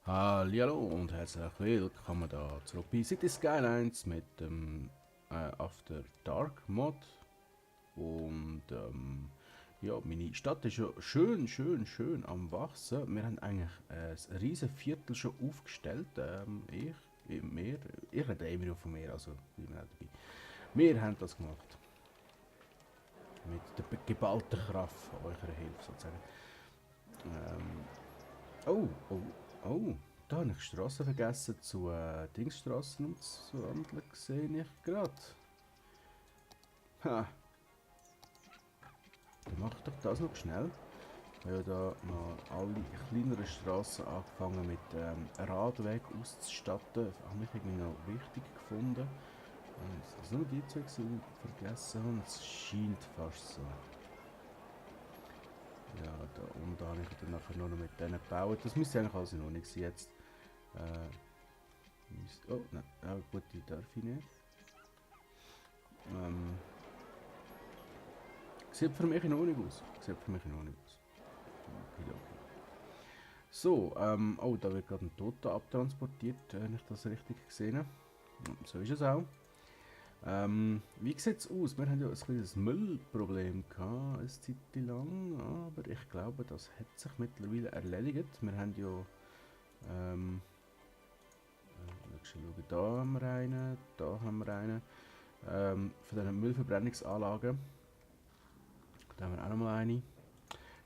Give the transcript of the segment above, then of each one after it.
Hallo und herzlich willkommen da zurück bei City Skylines mit dem After Dark Mod. Und ja, meine Stadt ist ja schön am Wachsen. Wir haben eigentlich ein riesen Viertel schon aufgestellt. Ich rede immer nur von mir, also bin mir auch dabei. Wir haben das gemacht. Mit der geballten Kraft eurer Hilfe sozusagen. Ähm, Oh, oh, oh. Da habe ich Strassen vergessen zu Dingsstrassen umzuwandeln, sehe ich gerade. Ha, dann mach doch das noch schnell. Ich habe ja da noch alle kleineren Strassen angefangen mit Radweg auszustatten. Habe ich irgendwie noch wichtig gefunden. Also nur die zwei vergessen und es scheint fast so. Ja, da unten habe ich dann nachher nur noch mit denen gebaut. Das müsste eigentlich alles in Ordnung sein jetzt. Äh, Oh, nein, ja, gut, die darf ich nicht. Ähm, Sieht für mich in Ordnung aus. Sieht für mich in Ordnung aus. Okay, okay. So, oh, da wird gerade ein Toter abtransportiert, wenn ich das richtig gesehen habe. So ist es auch. Wie sieht es aus? Wir haben ja ein kleines Müllproblem gehabt, eine Zeit lang, aber ich glaube, das hat sich mittlerweile erledigt. Wir haben ja, schauen, da haben wir einen, da haben wir einen. Von diesen Müllverbrennungsanlagen, da haben wir auch nochmal eine. Die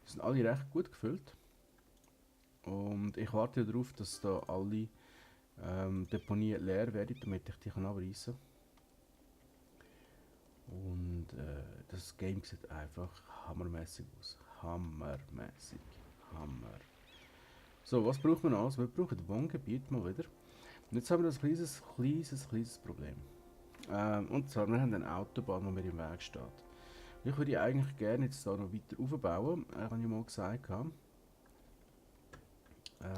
sind alle recht gut gefüllt. Und ich warte darauf, dass da alle Deponien leer werden, damit ich die abreißen kann. Und das Game sieht einfach hammermäßig aus. Hammermäßig. Hammer. So, was brauchen wir noch? Also, wir brauchen Wohngebiet mal wieder. Und jetzt haben wir das kleines Problem. Und zwar, wir haben eine Autobahn, die mir im Weg steht. Ich würde eigentlich gerne jetzt da noch weiter aufbauen, habe ich mal gesagt.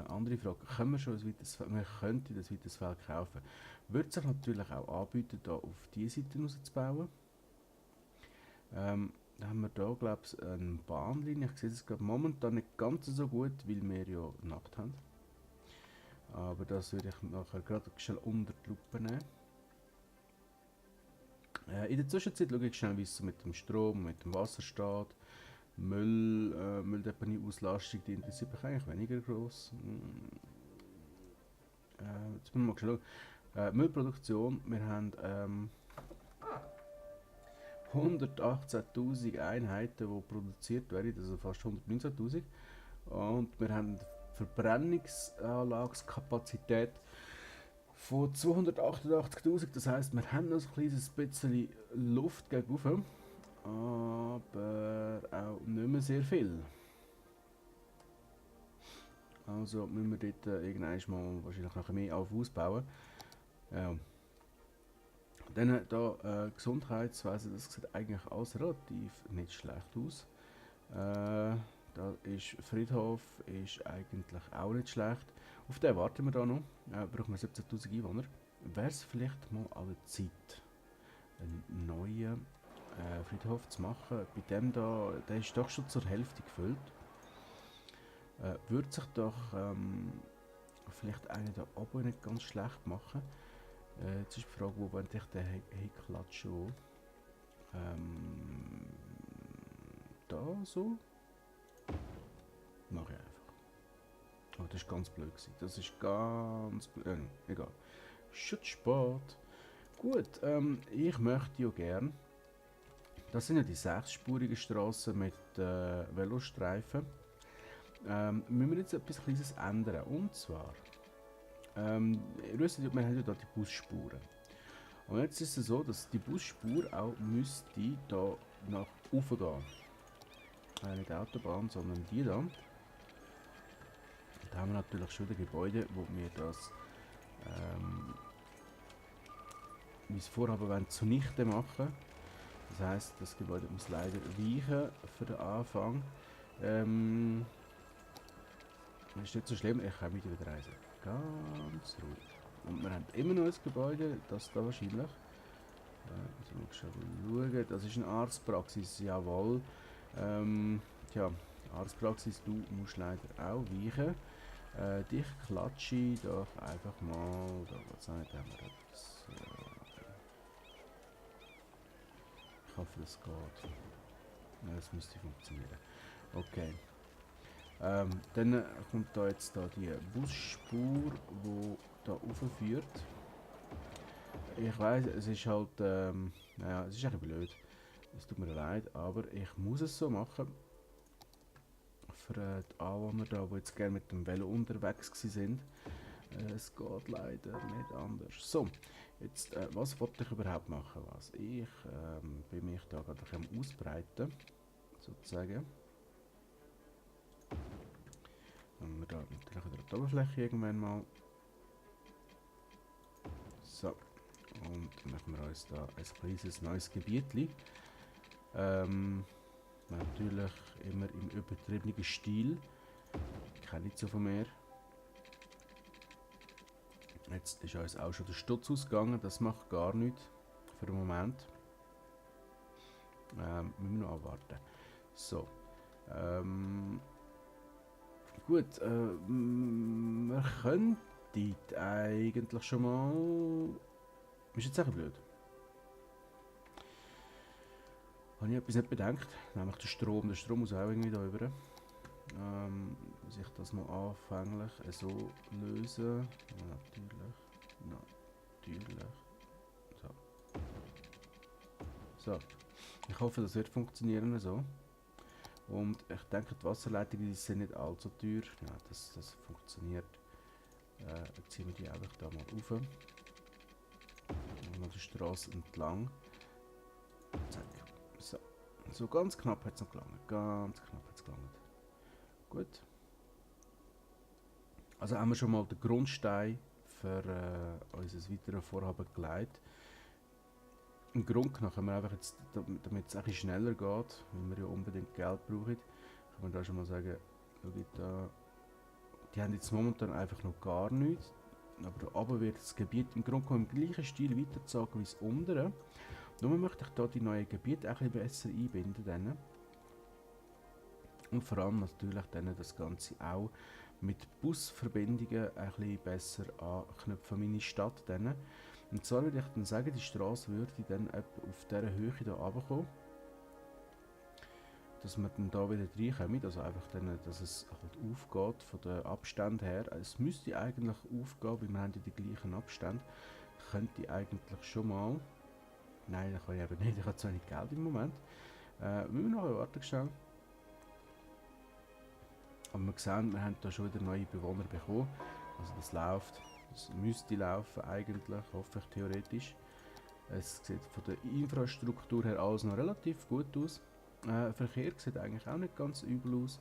Andere Frage, können wir schon ein weiteres Feld, wir könnten das weiteres Feld kaufen. Würde sich natürlich auch anbieten, da auf diese Seite rauszubauen. Da haben wir hier, glaube ich, eine Bahnlinie. Ich sehe es gerade momentan nicht ganz so gut, weil wir ja Nacht haben. Aber das würde ich nachher gerade schnell unter die Lupe nehmen. In der Zwischenzeit schaue ich schnell, wie es so mit dem Strom, mit dem Wasser steht. Mülldeponie-Auslastung, die interessiert mich eigentlich weniger groß. Jetzt müssen wir mal schauen. Müllproduktion, wir haben 118.000 Einheiten, die produziert werden, also fast 119.000. Und wir haben Verbrennungsanlagskapazität von 288.000, das heisst, wir haben noch ein kleines bisschen Luft gegenüber, aber auch nicht mehr sehr viel. Also müssen wir dort irgendwann mal wahrscheinlich noch mehr ausbauen. Ja. Dann da Gesundheitswesen, das sieht eigentlich alles relativ nicht schlecht aus. Da ist Friedhof ist eigentlich auch nicht schlecht. Auf den warten wir da noch. Brauchen wir 17.000 Einwohner. Wäre es vielleicht mal an der Zeit, einen neuen Friedhof zu machen? Bei dem da, der ist doch schon zur Hälfte gefüllt. Würde sich doch vielleicht einer da oben nicht ganz schlecht machen. Jetzt ist die Frage, wo wollte ich den hinklatschen? Da so? Mache ich einfach. Oh, das ist ganz blöd gewesen. Das ist ganz blöd. Egal. Schutzsport. Gut, ich möchte ja gern. Das sind ja die sechsspurigen Straßen mit Velostreifen. Müssen wir jetzt etwas Kleines ändern. Und zwar, ihr wisst ja, wir haben ja hier die Busspuren. Und jetzt ist es so, dass die Busspur auch müsste da nach oben gehen. Nicht die Autobahn, sondern die da. Da haben wir natürlich schon ein Gebäude, wo wir das mein Vorhaben wollen zunichte machen. Das heisst, das Gebäude muss leider weichen für den Anfang. Ist nicht so schlimm, ich kann wieder reisen. Ganz ruhig. Und wir haben immer noch ein Gebäude, das da wahrscheinlich. Also mal schauen, das ist eine Arztpraxis, jawohl. Tja, Arztpraxis, du musst leider auch weichen. Dich klatsche ich doch einfach mal. Da was nicht, haben wir etwas. Ich hoffe, das geht. Ja, das müsste funktionieren. Okay. Dann kommt da jetzt da die Busspur, die da raufführt. Ich weiß, es ist halt, naja, es ist ein bisschen blöd. Es tut mir leid, aber ich muss es so machen. Für die Anwohner da, die jetzt gerne mit dem Velo unterwegs sind. Es geht leider nicht anders. So, jetzt, was wollte ich überhaupt machen? Was? Ich bin mich da gerade am Ausbreiten, sozusagen. Haben wir da natürlich wieder die Oberfläche irgendwann mal. So, und dann machen wir uns da ein kleines neues Gebietli. Natürlich immer im übertriebenen Stil. Kenne ich so von mir. Jetzt ist uns auch schon der Stutz ausgegangen, das macht gar nichts für den Moment. Müssen wir noch abwarten. So. Gut, wir könnten eigentlich schon mal... Ist jetzt echt blöd. Habe ich etwas nicht bedenkt, nämlich der Strom. Der Strom muss auch irgendwie da rüber. Muss ich das mal anfänglich so lösen? Natürlich. So. So. Ich hoffe, das wird funktionieren so. Und ich denke, die Wasserleitungen die sind nicht allzu teuer. Ja, das funktioniert. Jetzt ziehen wir die einfach da mal rauf. Mal die Straße entlang. Zack. So. So ganz knapp hat es noch gelangt. Ganz knapp hat es gelangt. Gut. Also haben wir schon mal den Grundstein für unser weiteres Vorhaben gelegt. Im Grunde genommen können wir einfach jetzt, damit es etwas schneller geht, weil wir ja unbedingt Geld brauchen, kann man da schon mal sagen, schau da, die haben jetzt momentan einfach noch gar nichts, aber oben wird das Gebiet im Grunde genommen im gleichen Stil weitergezogen wie das untere. Nur möchte ich da die neuen Gebiete ein bisschen besser einbinden. Dann. Und vor allem natürlich dann das Ganze auch mit Busverbindungen ein bisschen besser anknüpfen an meine Stadt. Dann. Und zwar würde ich dann sagen, die Straße würde dann auf dieser Höhe hier runterkommen. Dass wir dann da wieder reinkommen, also einfach dann, dass es halt aufgeht von den Abständen her. Es müsste eigentlich aufgehen, weil wir haben ja die gleichen Abstände. Könnte eigentlich schon mal... Nein, das kann ich eben nicht, ich habe zu wenig Geld im Moment. Müssen wir noch warten schnell. Aber wir sehen, wir haben da schon wieder neue Bewohner bekommen. Also das läuft. Das müsste laufen eigentlich, hoffe ich theoretisch. Es sieht von der Infrastruktur her alles noch relativ gut aus. Verkehr sieht eigentlich auch nicht ganz übel aus.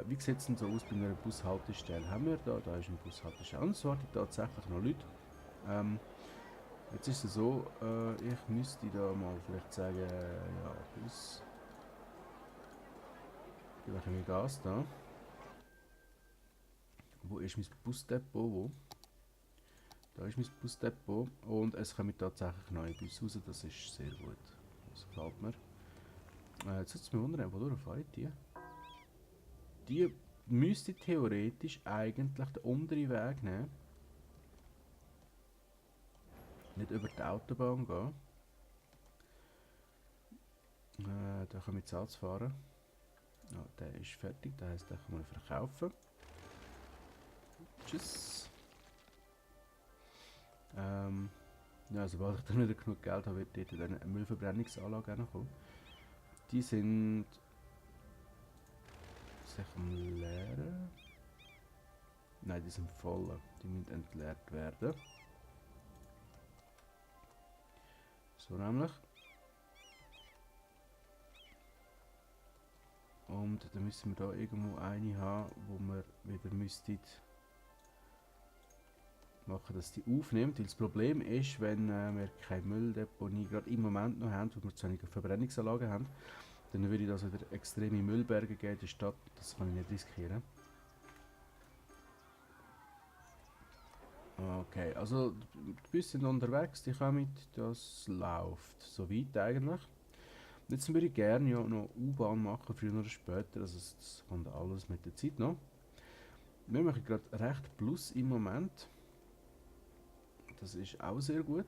Wie sieht es denn so aus bei einer Bushaltestelle? Haben wir da? Da ist eine Bushaltestelle. Und es warten tatsächlich noch Leute. Jetzt ist es so, ich müsste da mal vielleicht sagen, ja, Bus. Ich gebe ein Gas da. Wo ist mein Busdepot? Wo? Da ist mein Busdepot und es kommen tatsächlich neue Busse raus, das ist sehr gut. Das gefällt mir. Jetzt würde es mich wundern, wodurch fahren die? Die müsste theoretisch eigentlich den unteren Weg nehmen. Nicht über die Autobahn gehen. Da können wir jetzt anfahren. Ja, der ist fertig, das heisst, den kann man verkaufen. Tschüss. Ja, sobald ich dann wieder genug Geld habe, wird dort eine Müllverbrennungsanlage kommen. Die sind sich am Leeren. Nein, die sind voll. Die müssen entleert werden. So nämlich. Und dann müssen wir da irgendwo eine haben, wo wir wieder müssten machen, dass die aufnimmt. Weil das Problem ist, wenn wir keine Mülldeponie gerade im Moment noch haben, weil wir zu wenige Verbrennungsanlagen haben, dann würde das wieder extreme Müllberge geben in der Stadt. Das kann ich nicht riskieren. Okay, also die Busse sind unterwegs, die kommen, das läuft soweit eigentlich. Jetzt würde ich gerne ja noch U-Bahn machen, früher oder später, also das kommt alles mit der Zeit noch. Wir machen gerade recht Plus im Moment. Das ist auch sehr gut.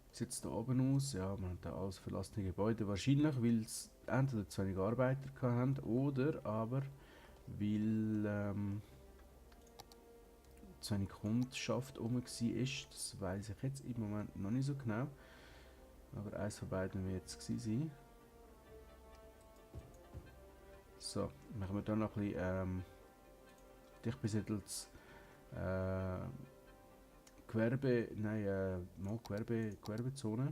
Wie sieht es da oben aus? Ja, man hat da alles verlassene Gebäude. Wahrscheinlich, weil es entweder zu wenig Arbeiter hatten oder aber weil zu wenig Kundschaft rum war. Das weiß ich jetzt im Moment noch nicht so genau. Aber eins von beiden wird es gewesen sein. So, machen wir da noch ein bisschen dicht besiedeltes Gewerbezone.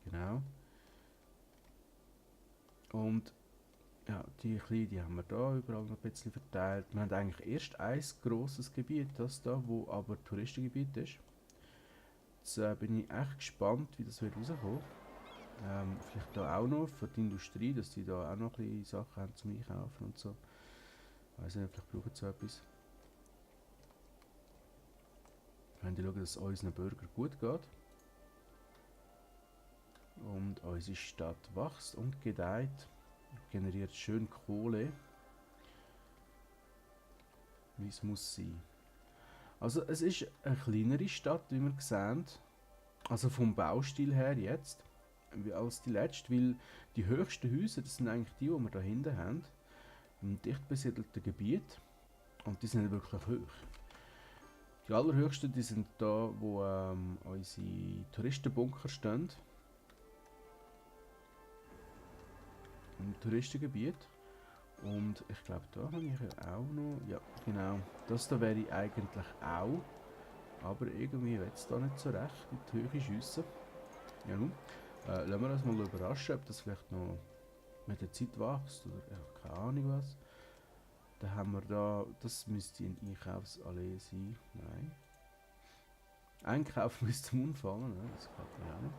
Genau. Und ja, die kleinen, die haben wir da überall noch ein bisschen verteilt. Wir haben eigentlich erst ein grosses Gebiet, das da, wo aber Touristengebiet ist. Jetzt bin ich echt gespannt, wie das wird rauskommen. Vielleicht da auch noch für die Industrie, dass die da auch noch ein bisschen Sachen haben zum Einkaufen und so. Ich weiss nicht, vielleicht brauchen sie so etwas. Wir wollen schauen, dass es unseren Bürgern gut geht. Und unsere Stadt wächst und gedeiht. Generiert schön Kohle. Wie es muss sein. Also es ist eine kleinere Stadt, wie wir sehen. Also vom Baustil her jetzt. Wie als die letzte, weil die höchsten Häuser, das sind eigentlich die wir da hinten haben. Im dicht besiedelten Gebiet. Und die sind wirklich hoch. Die allerhöchsten, die sind da, wo unsere Touristenbunker stehen. Im Touristengebiet. Und ich glaube, da habe ich ja auch noch. Ja, genau. Das da wäre ich eigentlich auch. Aber irgendwie will es da nicht so recht in die Höhe schiessen. Ja nun. Lassen wir uns mal überraschen, ob das vielleicht noch mit der Zeit wächst. Oder ja, keine Ahnung was. Dann haben wir da. Das müsste ein Einkaufsallee sein. Nein. Einkaufen müsste zum Umfallen. Ne? Das geht mir auch nicht.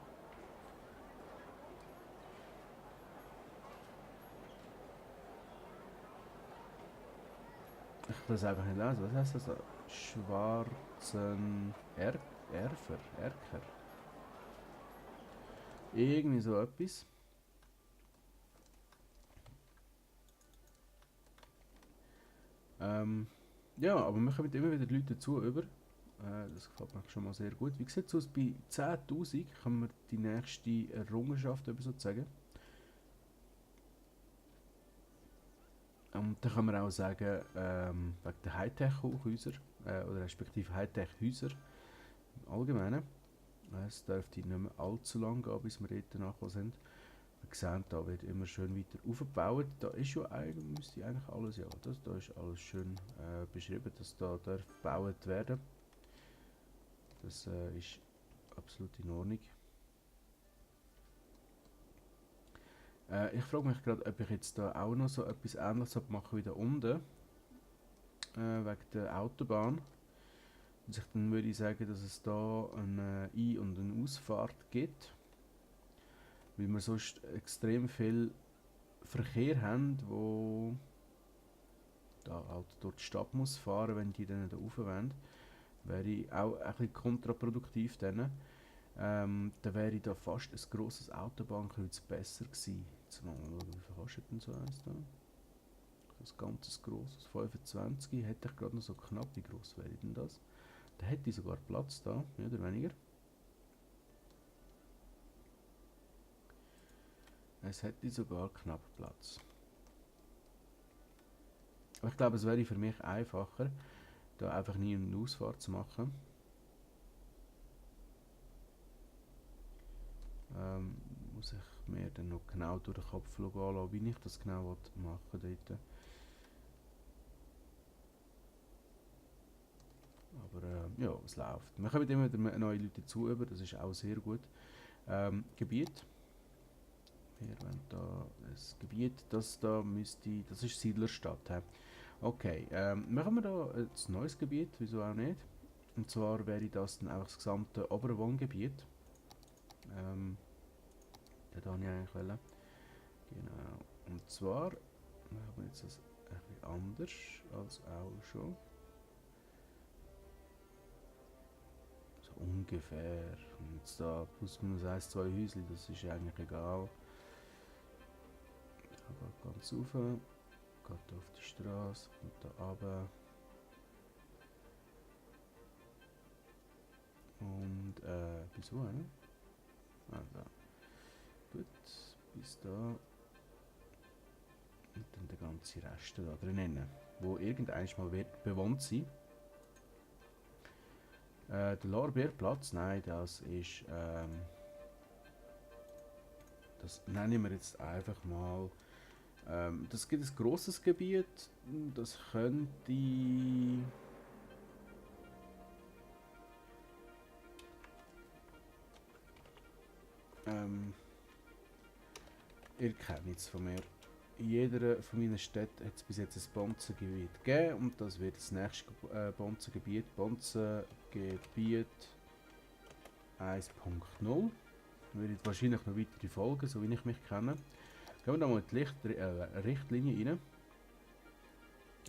Ich kann das einfach nicht lesen. Was heißt das? Schwarzen Erker. Irgendwie so etwas. Ja, aber wir kommen immer wieder Leute dazu über. Das gefällt mir schon mal sehr gut. Wie sieht es aus? Bei 10.000 können wir die nächste Errungenschaft sozusagen. Und dann kann man auch sagen, wegen der Hightech-Hochhäuser, oder respektive Hightech-Häuser im Allgemeinen. Es dürfte nicht mehr allzu lang gehen, bis wir dort nachgekommen sind. Wir sehen, da wird immer schön weiter aufgebaut. Da ist ja eigentlich, müsste eigentlich alles, ja, da ist alles schön beschrieben, dass da darf gebaut werden. Das ist absolut in Ordnung. Ich frage mich gerade, ob ich jetzt da auch noch so etwas Ähnliches machen wie da unten. Wegen der Autobahn. Und dann würde ich sagen, dass es da eine Ein- und eine Ausfahrt gibt. Weil wir sonst extrem viel Verkehr haben, wo da halt durch die Stadt muss fahren, wenn die dann da rauf wollen. Wäre auch ein bisschen kontraproduktiv dann. Dann wäre da fast ein grosses Autobahnkreuz besser gewesen. Jetzt mal schauen, wie viel kostet denn so eins da? Das ganze grosses 25 hätte ich gerade noch so knapp. Wie gross wäre denn das? Da hätte ich sogar Platz da, mehr oder weniger. Es hätte sogar knapp Platz. Aber ich glaube, es wäre für mich einfacher, da einfach nie eine Ausfahrt zu machen. Muss ich mir dann noch genau durch den Kopf gehen, wie ich das genau machen will dort. Aber ja, es läuft. Wir kommen immer wieder neue Leute dazu, das ist auch sehr gut. Gebiet. Wir wollen da ein Gebiet, das da müsste, das ist Siedlerstadt. He? Okay, machen wir da ein neues Gebiet, wieso auch nicht? Und zwar wäre das dann auch das gesamte obere Wohngebiet. Das wollte ich eigentlich wollen. Genau. Und zwar machen wir jetzt das ein bisschen anders als auch schon. So ungefähr. Und jetzt da plus minus 1, 2 Häuschen, das ist eigentlich egal. Aber Straße rauf, geht auf die Straße, kommt da runter. Und bis wohin? Ah, da. Gut, bis da. Und dann der ganze Rest da drinnen, wo irgendwann mal wird bewohnt sein. Der Lorbeerplatz, nein, das ist, das nennen wir jetzt einfach mal, das gibt ein grosses Gebiet, das könnte, ihr kennt es von mir. In jeder von meinen Städten hat es bis jetzt ein Bonzengebiet gegeben und das wird das nächste Bonzengebiet, Bonzengebiet 1.0. Wird wahrscheinlich noch weitere Folgen, so wie ich mich kenne. Gehen wir da mal in die Richtlinie rein.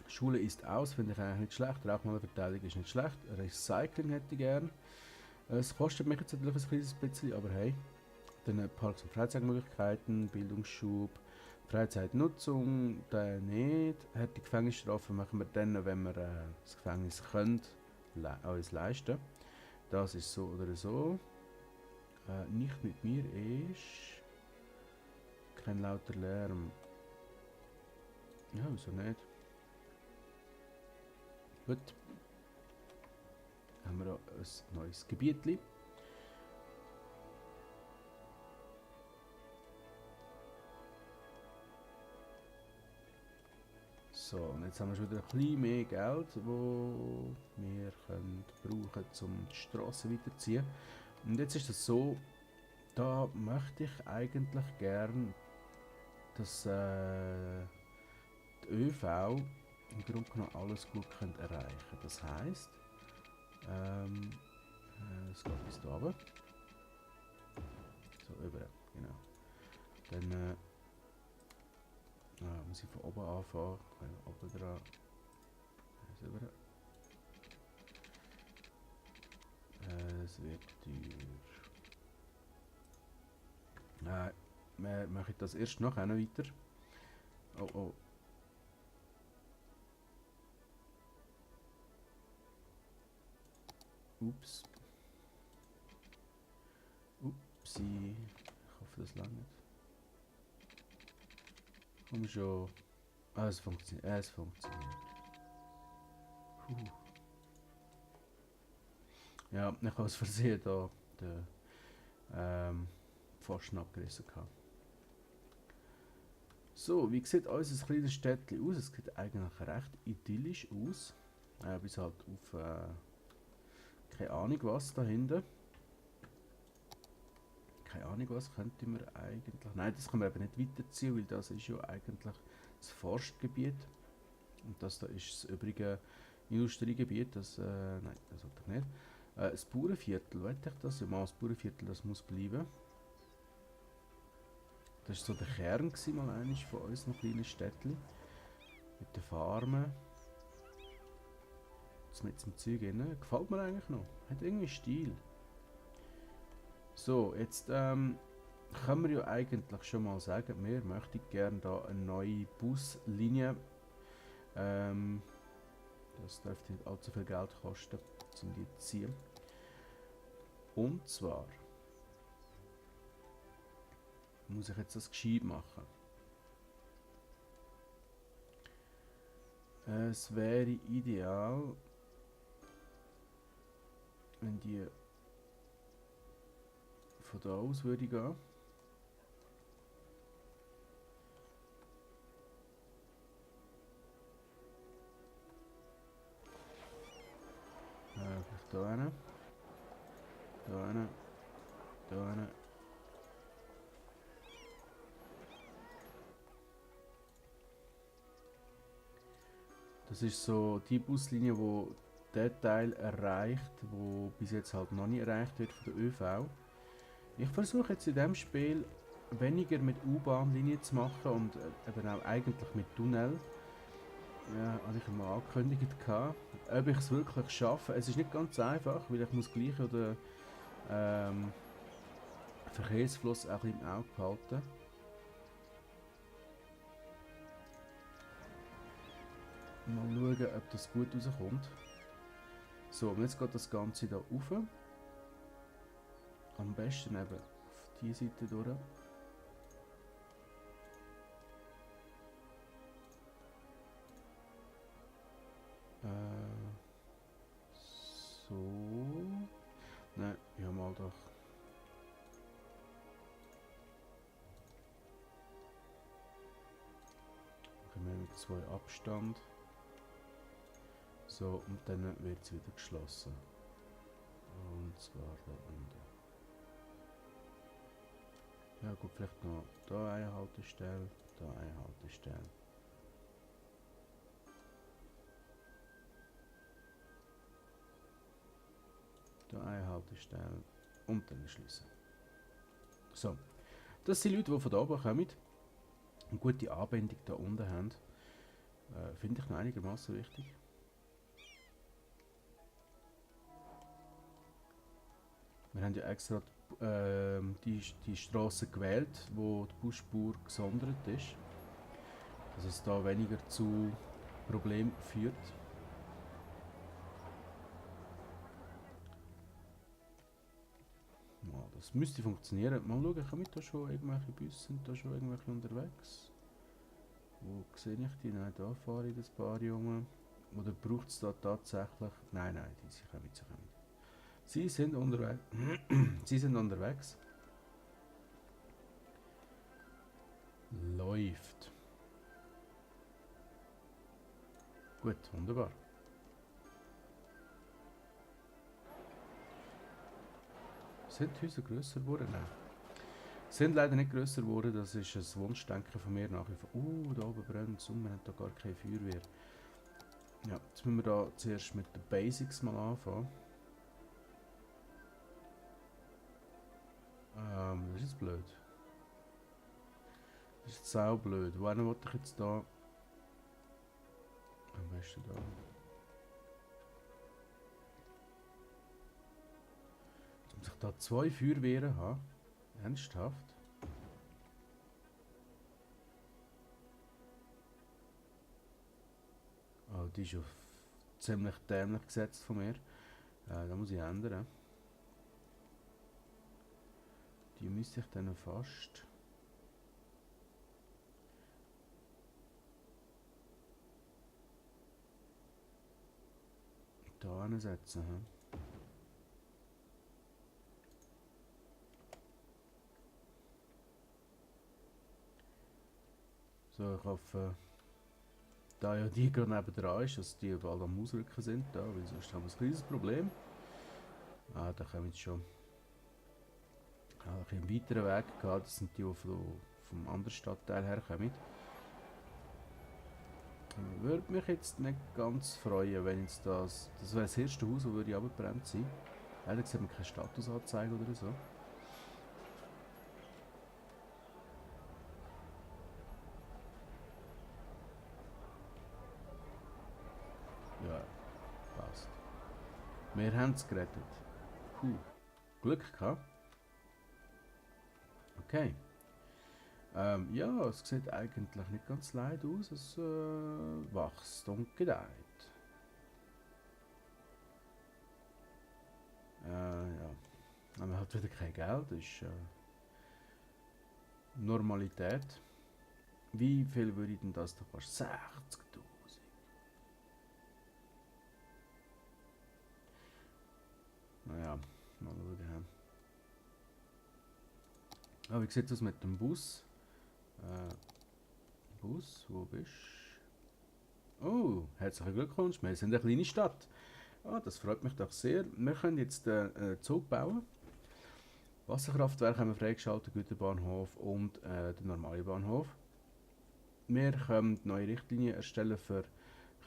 Schule ist aus, finde ich eigentlich nicht schlecht. Rauchmalverteilung ist nicht schlecht. Recycling hätte ich gern. Es kostet mich jetzt natürlich ein kleines bisschen, aber hey. Dann Parks- und Freizeitmöglichkeiten, Bildungsschub, Freizeitnutzung, dann nicht. Harte Gefängnisstrafe machen wir dann, wenn wir das Gefängnis können, uns leisten. Das ist so oder so. Nicht mit mir ist kein lauter Lärm. Ja, wieso nicht? Gut. Haben wir auch ein neues Gebietli. So, und jetzt haben wir schon wieder ein bisschen mehr Geld, das wir können brauchen, um die Straße weiterzuziehen. Und jetzt ist es so, da möchte ich eigentlich gern, dass die ÖV im Grunde genommen alles gut können erreichen. Das heisst, es geht bis da runter. So über, genau. Dann muss ich von oben anfangen. Oben dran. Rüber. Es wird teuer. Wir machen das erst nachher weiter. Oh oh. Ups. Upsi. Ich hoffe, das langt. Komm schon. Ah, es funktioniert. Es funktioniert. Ja, ich habe aus Versehen da den Pfosten abgerissen gehabt. So, wie sieht unser kleines Städtchen aus? Es sieht eigentlich recht idyllisch aus. Bis halt auf keine Ahnung was da hinten. Keine Ahnung was könnten wir eigentlich... Nein, das können wir eben nicht weiterziehen, weil das ist ja eigentlich das Forstgebiet. Und das da ist das übrige Industriegebiet. Das, nein, das sollte ich nicht. Das Bauernviertel, weiß ich das? Ja, mal das Bauernviertel, das muss bleiben. Das war so der Kern mal eigentlich von unseren kleinen Städtchen. Mit den Farmen. Das mit dem Zeug rein. Gefällt mir eigentlich noch. Hat irgendwie Stil. So, jetzt können wir ja eigentlich schon mal sagen, wir möchten gerne da eine neue Buslinie. Das dürfte nicht allzu viel Geld kosten, um die zu ziehen. Und zwar muss ich jetzt das gescheit machen. Es wäre ideal, wenn die von da aus würde gehen. Vielleicht da hin. Da hin. Da hin. Das ist so die Buslinie, die den Teil erreicht, wo bis jetzt halt noch nicht erreicht wird von der ÖV. Ich versuche jetzt in diesem Spiel weniger mit U-Bahn-Linien zu machen und eben auch eigentlich mit Tunnel. Ja, habe ich mal angekündigt. Ob ich es wirklich schaffe, es ist nicht ganz einfach, weil ich muss gleich den Verkehrsfluss auch im Auge behalten. Mal schauen, ob das gut rauskommt. So, und jetzt geht das Ganze hier rauf. Am besten eben auf diese Seite durch. So. Nein, ja mal doch. Machen wir mit 2 Abstand. So, und dann wird es wieder geschlossen. Und zwar da unten. Ja gut, vielleicht noch da eine Haltestelle, da eine Haltestelle. Da eine Haltestelle und dann schließen. So, das sind Leute, die von da oben kommen und eine gute Anbindung da unten haben. Finde ich noch einigermaßen wichtig. Wir haben ja extra die Straße gewählt, wo die Busspur gesondert ist, dass es da weniger zu Problemen führt. Ja, das müsste funktionieren. Mal schauen, kommen da schon irgendwelche Busse, sind da schon irgendwelche unterwegs? Wo sehe ich die? Nein, da fahre ich das Paar rum. Oder braucht es da tatsächlich... Nein, nein, diese kommen, sie kommen. Sie sind unterwegs. Sie sind unterwegs. Läuft. Gut, wunderbar. Sind die Häuser grösser geworden? Nein. Sind leider nicht grösser geworden, das ist ein Wunschdenken von mir nach wie vor. Da oben brennt es und wir haben da gar keine Feuerwehr. Ja, jetzt müssen wir da zuerst mit den Basics mal anfangen. Das ist jetzt blöd. Das ist jetzt sau blöd. Wohin wollte ich jetzt da? Am besten da. Jetzt muss ich da 2 Feuerwehren haben. Ernsthaft? Oh, die ist ja ziemlich dämlich gesetzt von mir. Da muss ich ändern. Die müsste ich dann fast... da ansetzen. So, ich hoffe, da ja die gerade nebenan ist, dass die bald am Ausrücken sind, da, weil sonst haben wir ein kleines Problem. Da kommen jetzt schon einen weiteren Weg gehabt, das sind die, die vom anderen Stadtteil herkommen. Würde mich jetzt nicht ganz freuen, wenn jetzt das wäre das erste Haus, das würde abgebrannt sein. Leider sieht man keine Statusanzeige oder so. Ja, passt. Wir haben es gerettet. Glück gehabt. Okay. Ja, es sieht eigentlich nicht ganz leid aus. Es wächst und gedeiht. Ja. Aber man hat wieder kein Geld. Das ist Normalität. Wie viel würde ich denn das da kosten? 60'000. Naja, mal schauen. Wie sieht es aus mit dem Bus? Bus, wo bist du? Oh, herzlichen Glückwunsch, wir sind eine kleine Stadt. Das freut mich doch sehr. Wir können jetzt einen Zug bauen. Wasserkraftwerk haben wir freigeschaltet, Güterbahnhof und den normalen Bahnhof. Wir können neue Richtlinien erstellen für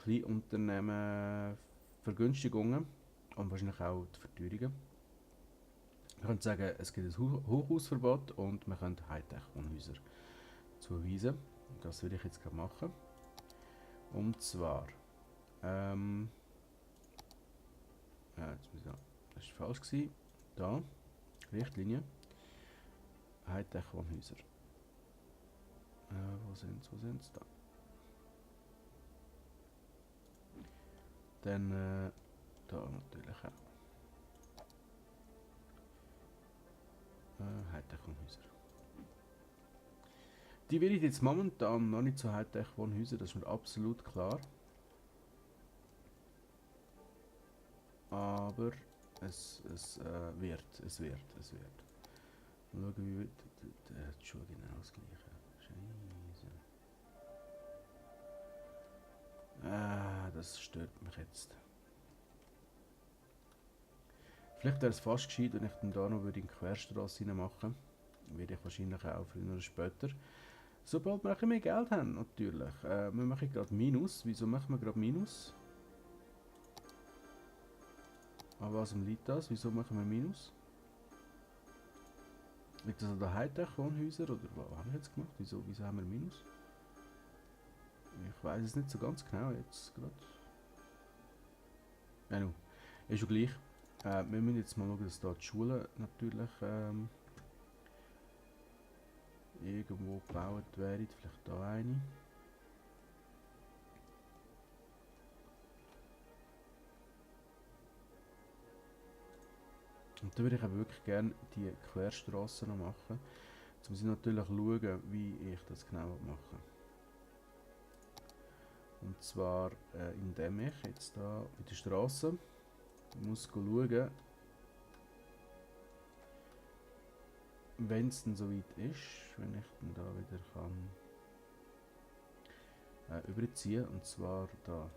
Kleinunternehmen, Vergünstigungen und wahrscheinlich auch die Verteuerungen. Wir können sagen, es gibt ein Hochhausverbot und wir können Hightech-Wohnhäuser zuweisen. Das würde ich jetzt gerade machen. Und zwar, jetzt muss ich da, das war falsch gewesen. Da, Richtlinie, Hightech-Wohnhäuser. Wo sind sie da? Dann da natürlich auch. Hightech-Wohnhäuser. Die will ich jetzt momentan noch nicht zu Hightech-Wohnhäuser, das ist mir absolut klar. Aber es wird. Mal schauen, wie die Schuhe genau das gleiche. Scheiße. Das stört mich jetzt. Vielleicht wäre es fast gescheit, wenn ich dann da noch in die Querstrasse rein machen würde. Werde ich wahrscheinlich auch früher oder später. Sobald wir ein bisschen mehr Geld haben, natürlich. Wir machen gerade Minus. Wieso machen wir gerade Minus? An was liegt das? Wieso machen wir Minus? Liegt das an den Hightech-Wohnhäusern oder was haben wir jetzt gemacht? Wieso haben wir Minus? Ich weiß es nicht so ganz genau jetzt gerade. Ja, no. Ist schon gleich. Wir müssen jetzt mal schauen, dass da die Schule natürlich irgendwo gebaut werden. Vielleicht da eine. Und da würde ich aber wirklich gerne die Querstraße noch machen. Jetzt muss ich natürlich schauen, wie ich das genau mache. Und zwar indem ich jetzt da mit der Straße muss schauen, wenn es dann soweit ist, wenn ich dann da wieder kann überziehen, und zwar da.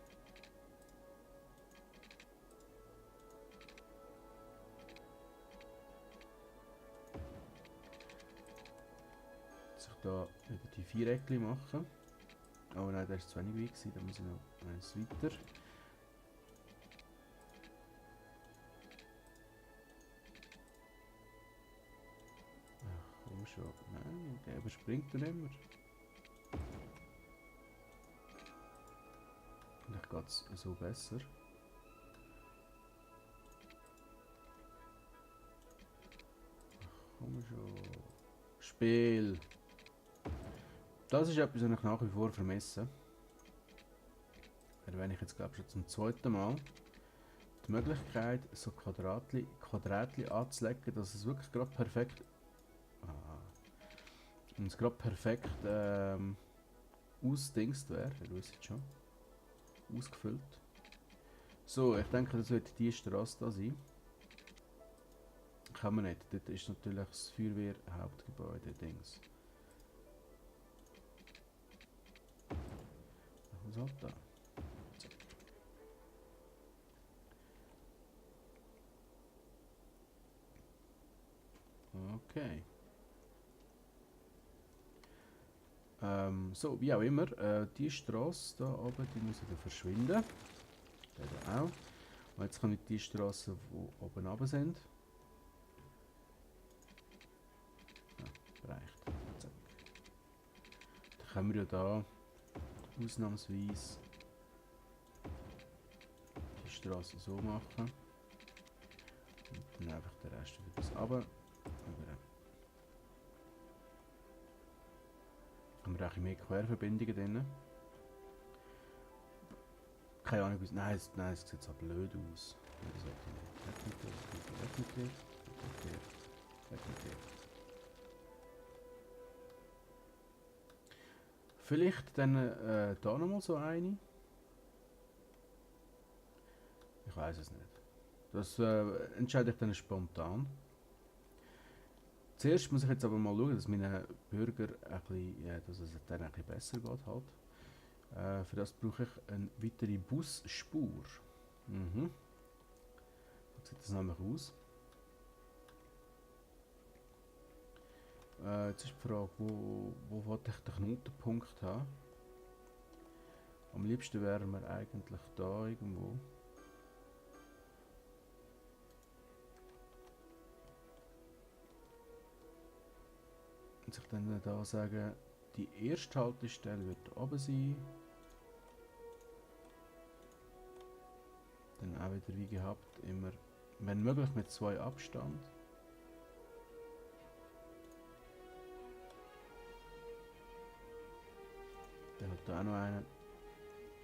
Dass ich da wieder die Viereckchen mache. Oh nein, das ist zu wenig weit, da muss ich noch eins weiter. Komm schon. Nein, der überspringt dann immer. Vielleicht geht es so besser. Ach, komm schon. Spiel! Das ist etwas, was ich nach wie vor vermisse. Erwähne ich jetzt glaube ich schon zum zweiten Mal. Die Möglichkeit, so Quadrätchen anzulegen, dass es wirklich gerade perfekt... und es gerade perfekt ausdingst wäre, ihr wisst schon. Ausgefüllt. So, ich denke, das wird die Straße da sein. Kann man nicht. Dort ist natürlich das Feuerwehr-Hauptgebäude Dings. Was halt da? Okay. So, wie auch immer, die Straße da oben, die muss wieder verschwinden. Der da auch. Und jetzt kann ich die Straßen, die oben runter sind. Ja, reicht. Zack. Dann können wir ja da ausnahmsweise die Straße so machen. Und dann einfach den Rest wieder bis runter. Haben wir auch mehr Querverbindungen drin. Keine Ahnung, nein, es sieht so blöd aus. Vielleicht dann da nochmal so eine. Ich weiß es nicht. Das entscheide ich dann spontan. Zuerst muss ich jetzt aber mal schauen, dass meine Bürger ein bisschen, dass es dann ein bisschen besser geht halt. Für das brauche ich eine weitere Busspur. Mhm. So sieht das nämlich aus. Jetzt ist die Frage, wo wollte ich den Knotenpunkt haben? Am liebsten wären wir eigentlich da irgendwo. Und sich dann da sagen, die erste Haltestelle wird da oben sein. Dann auch wieder wie gehabt, immer, wenn möglich mit 2 Abstand. Dann hat da auch noch einen.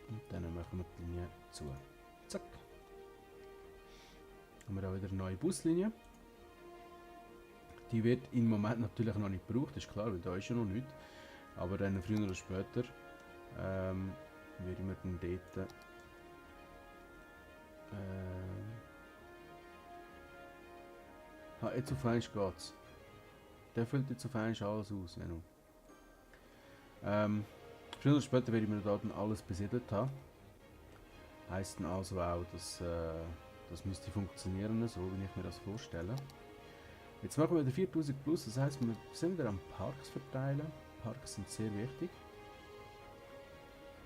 Und dann machen wir die Linie zu. Zack. Haben wir auch wieder eine neue Buslinie. Die wird im Moment natürlich noch nicht gebraucht, ist klar, weil da ist ja noch nichts. Aber dann früher oder später würde man dann dort jetzt auf einmal geht's. Der füllt jetzt auf einmal alles aus. Früher oder später werde ich mir da dann alles besiedelt haben. Heisst dann also auch, dass das müsste funktionieren, so wie ich mir das vorstelle. Jetzt machen wir wieder 4000 plus, das heisst, wir sind wieder am Parks verteilen. Parks sind sehr wichtig.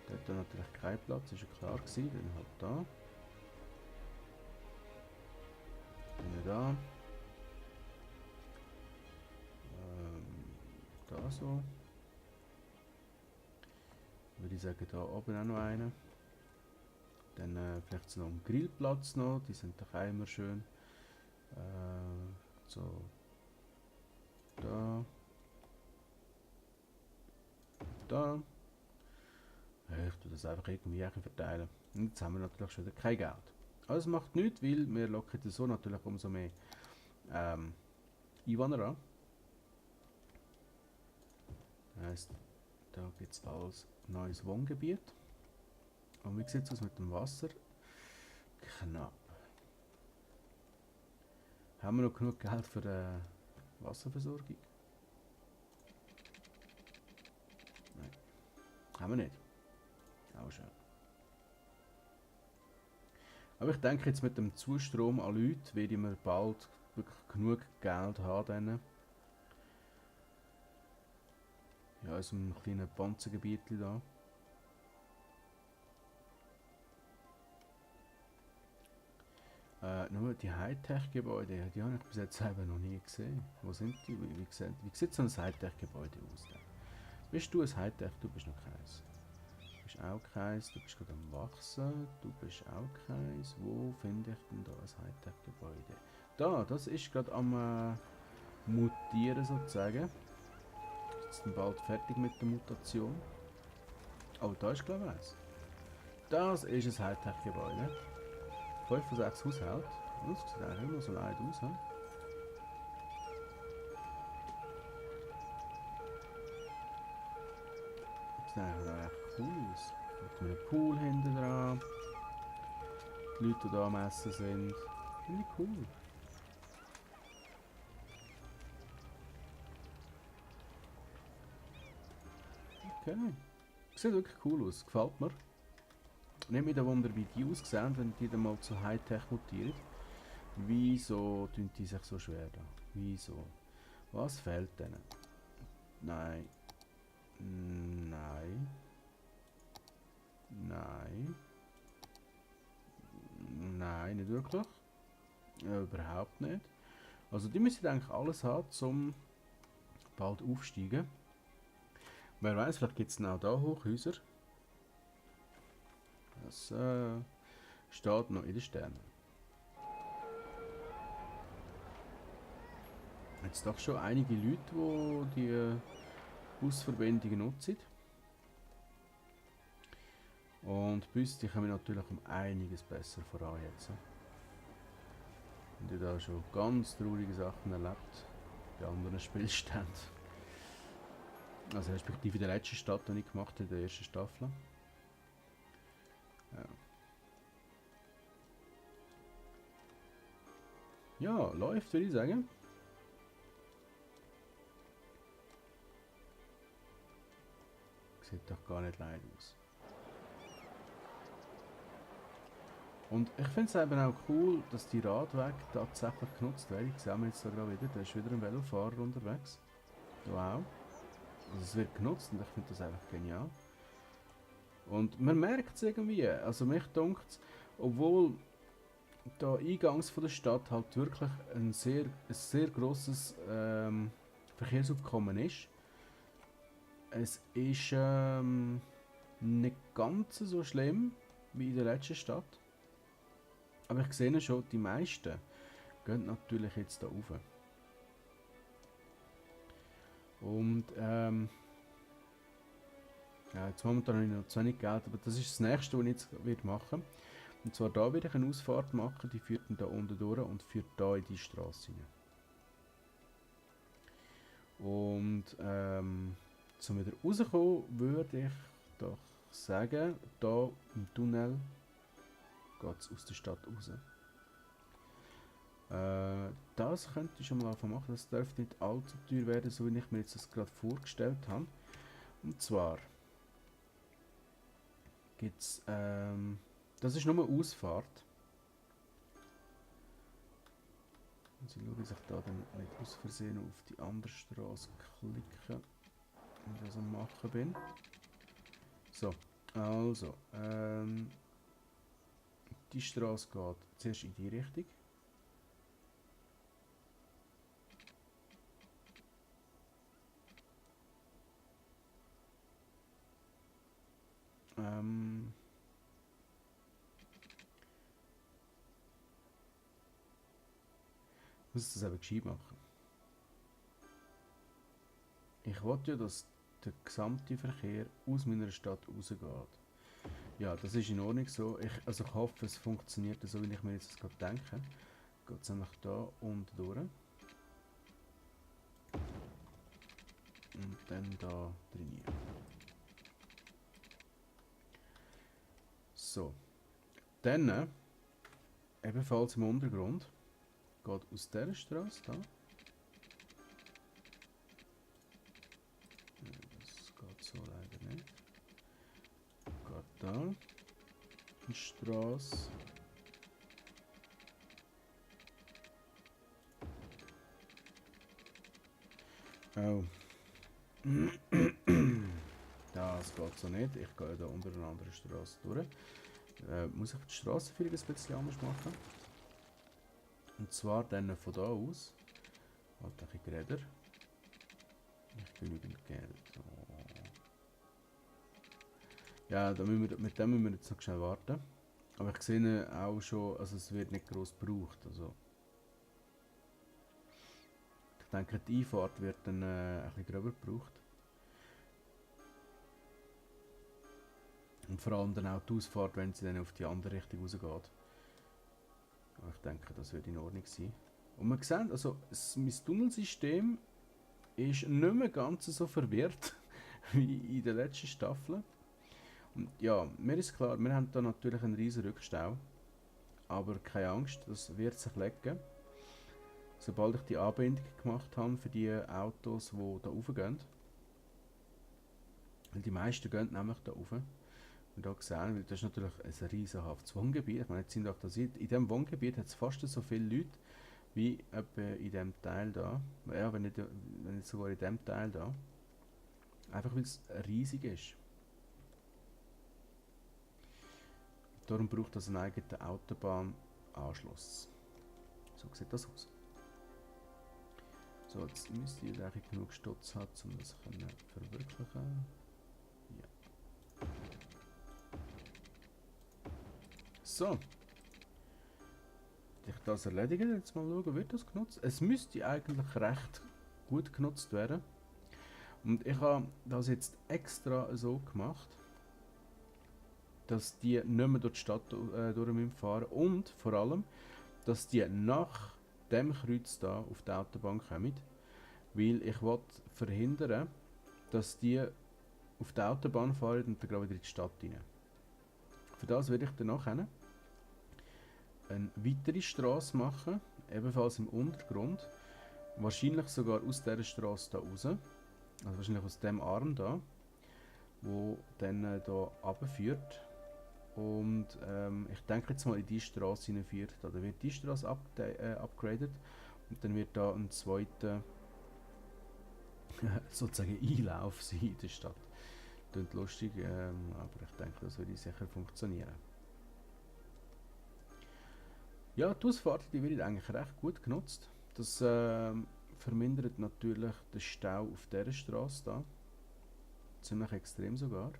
Da hat natürlich keinen Platz, ist ja klar gewesen, dann halt da. Dann da. Da so. Würde ich sagen, da oben auch noch einen. Dann vielleicht so noch einen Grillplatz noch, die sind doch auch immer schön. So. Da. Da. Ja, ich tue das einfach irgendwie verteilen. Und jetzt haben wir natürlich schon wieder kein Geld. Aber es macht nichts, weil wir locken so natürlich umso mehr Einwohner an. Das heisst, da gibt es alles neues Wohngebiet. Und wie sieht es aus mit dem Wasser? Knapp. Haben wir noch genug Geld für die Wasserversorgung? Nein. Haben wir nicht. Auch schön. Aber ich denke, jetzt mit dem Zustrom an Leuten werde wir bald wirklich genug Geld haben. Ja, in so einem kleinen Panzergebiet da. Nur die Hightech-Gebäude, die habe ich bis jetzt selber noch nie gesehen. Wo sind die? Wie sieht so ein Hightech-Gebäude aus? Denn? Bist du ein Hightech? Du bist noch keins. Du bist auch keins, du bist gerade am Wachsen, du bist auch keins. Wo finde ich denn da ein Hightech-Gebäude? Da, das ist gerade am Mutieren sozusagen. Ist dann bald fertig mit der Mutation. Oh, da ist glaube ich eins. Das ist ein Hightech-Gebäude. 5 von 6 Haushalte. Das sieht eigentlich immer so leid aus. He? Das sieht eigentlich echt cool aus. Mit einem Pool hinten dran. Die Leute, die hier am Essen sind. Finde ich cool. Okay. Sieht wirklich cool aus. Gefällt mir. Nicht mich Wunder, wie die aussehen, wenn die dann mal zu Hightech mutieren. Wieso tun die sich so schwer da? Wieso? Was fehlt denen? Nein. Nein. Nein. Nein, nicht wirklich. Ja, überhaupt nicht. Also die müssen eigentlich alles haben, um bald aufsteigen. Wer weiß, vielleicht gibt es auch da Hochhäuser. Das steht noch in den Sternen. Jetzt doch schon einige Leute, die die Busverbindungen nutzen. Und bei uns, die kommen natürlich um einiges besser voran jetzt. Und ich habe da schon ganz traurige Sachen erlebt bei anderen Spielständen. Also respektive in der letzten Stadt, die ich gemacht habe, in der ersten Staffel. Ja, läuft, würde ich sagen. Sieht doch gar nicht leid aus. Und ich finde es eben auch cool, dass die Radwege tatsächlich genutzt werden. Ich sehe jetzt da gerade wieder, da ist wieder ein Velofahrer unterwegs. Wow. Also es wird genutzt und ich finde das einfach genial. Und man merkt es irgendwie, also mich dunkt, obwohl da eingangs von der Stadt halt wirklich ein sehr grosses Verkehrsaufkommen ist. Es ist nicht ganz so schlimm wie in der letzten Stadt. Aber ich sehe schon, die meisten gehen natürlich jetzt da rauf. Und ja, jetzt momentan habe ich noch zu wenig Geld, aber das ist das nächste, was ich jetzt machen werde. Und zwar da werde ich eine Ausfahrt machen, die führt dann da unten durch und führt da in die Straße rein. Und zum wieder rauskommen, würde ich doch sagen, da im Tunnel geht es aus der Stadt raus. Das könnte ich schon mal anfangen machen. Das dürfte nicht allzu teuer werden, so wie ich mir jetzt das gerade vorgestellt habe. Und zwar gibt es, das ist nur eine Ausfahrt. Und ich schaue, dass ich da dann nicht aus Versehen auf die andere Straße klicke, wenn ich das am machen bin. So, also, die Straße geht zuerst in die Richtung. Ich muss das eben gescheit machen. Ich wollte ja, dass der gesamte Verkehr aus meiner Stadt rausgeht. Ja, das ist in Ordnung so. Also ich hoffe, es funktioniert so, wie ich mir jetzt das gerade denke. Geht es nämlich da unten durch. Und dann da drin. So. Dann, ebenfalls im Untergrund, geht aus dieser Straße da. Das geht so leider nicht. Geht da. Eine Straße. Oh. Das geht so nicht. Ich gehe da unter einer anderen Straße durch. Muss ich die Strassenführung ein bisschen anders machen. Und zwar dann von da aus. Halt ein bisschen geräder. Nicht genügend Geld. Oh. Ja, da müssen wir, mit dem müssen wir jetzt noch schnell warten. Aber ich sehe auch schon, also es wird nicht gross gebraucht. Also ich denke, die Einfahrt wird dann ein bisschen gröber gebraucht. Und vor allem dann auch die Ausfahrt, wenn sie dann auf die andere Richtung rausgeht. Aber ich denke, das wird in Ordnung sein. Und man sieht, also mein Tunnelsystem ist nicht mehr ganz so verwirrt wie in der letzten Staffel. Und ja, mir ist klar, wir haben da natürlich einen riesen Rückstau. Aber keine Angst, das wird sich legen. Sobald ich die Anbindung gemacht habe für die Autos, die da raufgehen. Weil die meisten gehen nämlich da rauf. Und da gesehen, weil das ist natürlich ein riesenhaftes Wohngebiet. Ich meine, jetzt sind auch da, in diesem Wohngebiet hat es fast so viele Leute wie etwa in diesem Teil da. Ja, wenn nicht sogar in diesem Teil da. Einfach weil es riesig ist. Darum braucht das einen eigenen Autobahnanschluss. So sieht das aus. So, jetzt müsste ich eigentlich genug Stutz haben, um das zu verwirklichen. Ja. So. Ich das erledigen, jetzt mal schauen, wird das genutzt? Es müsste eigentlich recht gut genutzt werden. Und ich habe das jetzt extra so gemacht, dass die nicht mehr durch die Stadt durch fahren und vor allem, dass die nach dem Kreuz da auf die Autobahn kommen, weil ich will verhindern, dass die auf die Autobahn fahren und dann gerade wieder in die Stadt rein. Für das werde ich danach eine weitere Straße machen, ebenfalls im Untergrund, wahrscheinlich sogar aus dieser Straße da raus, also wahrscheinlich aus dem Arm da, wo dann da runterführt. Und ich denke jetzt mal in die Straße hineinführt. Da wird die Straße upgraded und dann wird da ein zweiter sozusagen Einlauf sein in der Stadt. Klingt lustig, aber ich denke, das würde sicher funktionieren. Ja, die Ausfahrt die wird eigentlich recht gut genutzt. Das vermindert natürlich den Stau auf dieser Straße da. Ziemlich extrem sogar.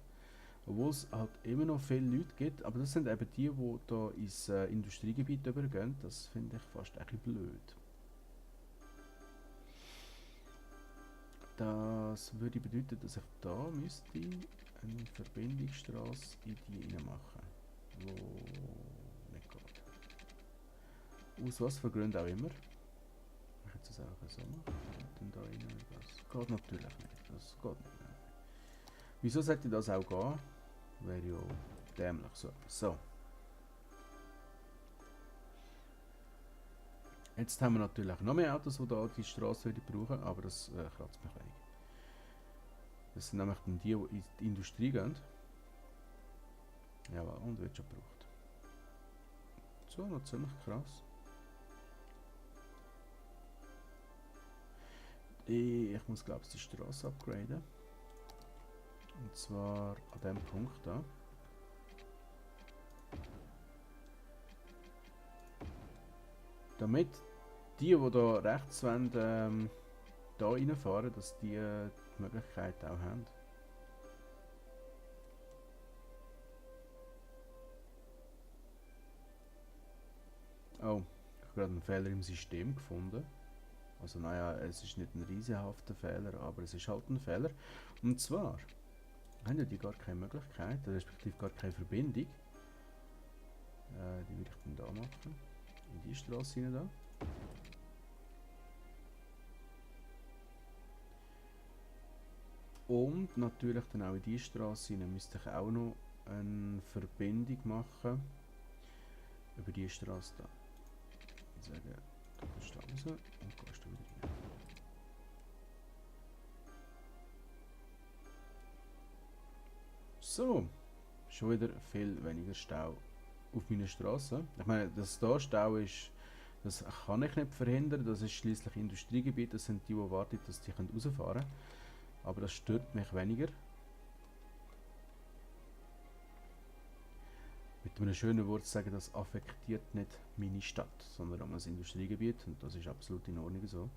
Obwohl es halt immer noch viele Leute gibt, aber das sind eben die hier ins Industriegebiet übergehen. Das finde ich fast ein bisschen blöd. Das würde bedeuten, dass ich da müsste eine Verbindungsstraße in die rein machen. Wo Aus was für Gründen auch immer. Ich hätte es auch so machen. Und dann da rein. Das geht natürlich nicht. Das geht nicht. Wieso sollte das auch gehen? Wäre ja dämlich so. So. Jetzt haben wir natürlich noch mehr Autos, die hier die Straße brauchen, aber das kratzt mich wenig. Das sind nämlich dann die in die Industrie gehen. Ja, und wird schon gebraucht. So, noch ziemlich krass. Ich muss, glaube ich, die Straße upgraden. Und zwar an dem Punkt da. Damit die da rechts wollen, da reinfahren, dass die die Möglichkeit auch haben. Oh, ich habe gerade einen Fehler im System gefunden. Also naja, es ist nicht ein riesenhafter Fehler, aber es ist halt ein Fehler. Und zwar haben ja die gar keine Möglichkeit, respektive gar keine Verbindung. Die würde ich dann da machen. In die Straße rein da. Und natürlich dann auch in die Straße rein müsste ich auch noch eine Verbindung machen über die Straße da. Und sagen, du kommst da raus und gehst da wieder rein. So, schon wieder viel weniger Stau auf meiner Straße. Ich meine, dass da Stau ist, das kann ich nicht verhindern. Das ist schließlich Industriegebiet. Das sind die, die warten, dass die rausfahren können. Aber das stört mich weniger. Mit einem schönen Wort sagen, das affektiert nicht meine Stadt, sondern auch das Industriegebiet. Und das ist absolut in Ordnung so.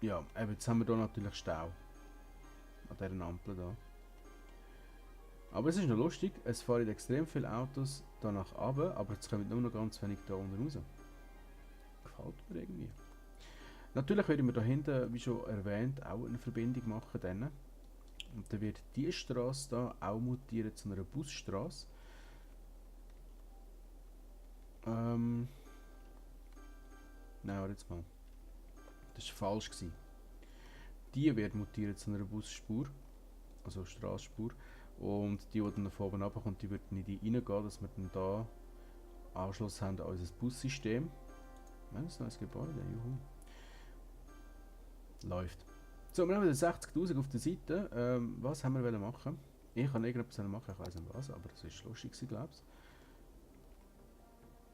Ja, eben, jetzt haben wir hier natürlich Stau. An dieser Ampel da. Aber es ist noch lustig, es fahren extrem viele Autos da nach oben, aber jetzt kommen nur noch ganz wenig da unten raus. Gefällt mir irgendwie. Natürlich werden wir da hinten, wie schon erwähnt, auch eine Verbindung machen. Dann. Und dann wird diese Straße da auch mutieren zu einer Busstraße. Nein, warte jetzt mal. Das war falsch gewesen. Die wird mutieren zu einer Busspur, also Straßspur. Und die, die dann von oben runterkommt, die wird in die reingehen, dass wir dann da Anschluss haben an unser Bussystem. Ein neues Gebäude, juhu. Läuft. So, wir haben wieder 60'000 auf der Seite. Was haben wir machen? Ich kann irgendetwas machen, ich weiß nicht was, aber das ist lustig, glaube